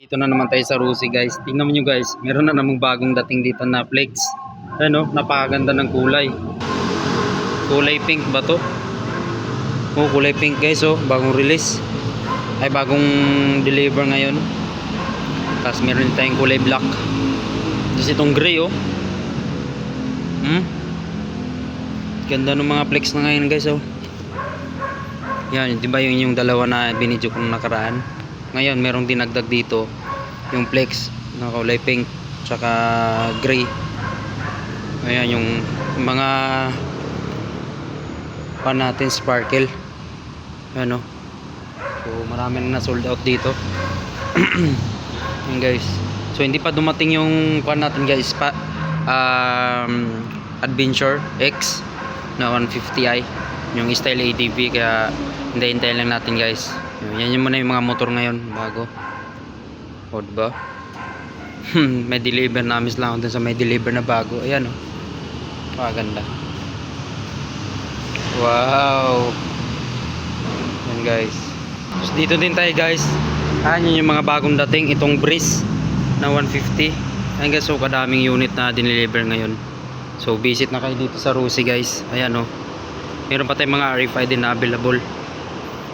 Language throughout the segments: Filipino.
Dito na naman tayo sa Rusi guys. Tingnan mo nyo guys, meron na namang bagong dating dito na flex. Ano, napakaganda ng kulay. Kulay pink ba to? Oh, kulay pink guys oh, bagong release. Ay bagong deliver ngayon. Tapos meron tayong kulay black. Tapos itong gray oh. Ganda ng mga flex na ngayon guys oh. Yan, di ba yung dalawa na binidyo kong nakaraan? Ngayon, merong dinagdag dito yung flex na kulay pink tsaka gray. Ayan yung mga pan natin sparkle. Ano? So marami na sold out dito. Ayan guys. So hindi pa dumating yung pan natin guys Adventure X na 150i yung style ADV, kaya hintayin lang natin guys. Yan yung muna yung mga motor ngayon bago. O diba? May deliver na, miss lang ako dun sa may deliver na bago. Ayan o. Maganda. Wow. Yan guys. So, dito din tayo guys. Ayan yung mga bagong dating. Itong Breeze na 150. Ayan guys, so kadaming unit na dineliver ngayon. So visit na kayo dito sa Rusi guys. Ayan o. Meron pa tayong mga RFID na available.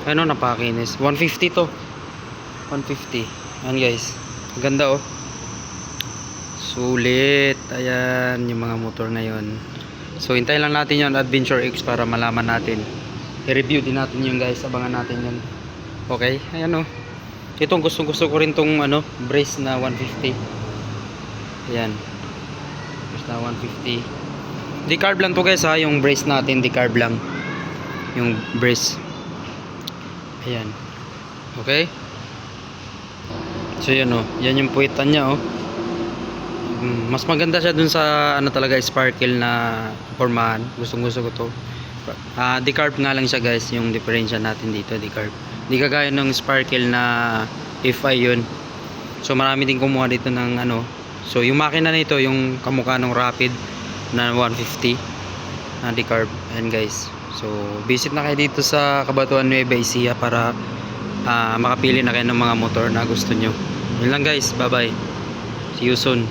Ano, napakinis. 150 to. 150. Ayan guys. Ganda oh. Sulit. Ayan yung mga motor ngayon. So hintay lang natin yung Adventure X para malaman natin. I-review din natin yung guys. Abangan natin yun. Okay. Ayan oh. Itong gusto ko rin tong ano, brace na 150. Ayan. Brace na 150. Decarb lang to guys ha. Yung brace natin decarb lang. Yung brace. Ayan. Okay. So yan oh. Yan yung puwitan niya oh. Mas maganda siya dun sa ano talaga sparkle na formahan. Gustong gusto ko to. Decarb nga lang siya guys. Yung diferensya natin dito decarb. Hindi kagaya ng sparkle na FI yun. So marami din kumuha dito ng ano. So yung makina nito yung kamukha ng Rapid na 150 na decarb. Ayan guys. So visit na kayo dito sa Cabanatuan Nueva Ecija para makapili na kayo ng mga motor na gusto nyo. Yun lang guys. Bye bye. See you soon.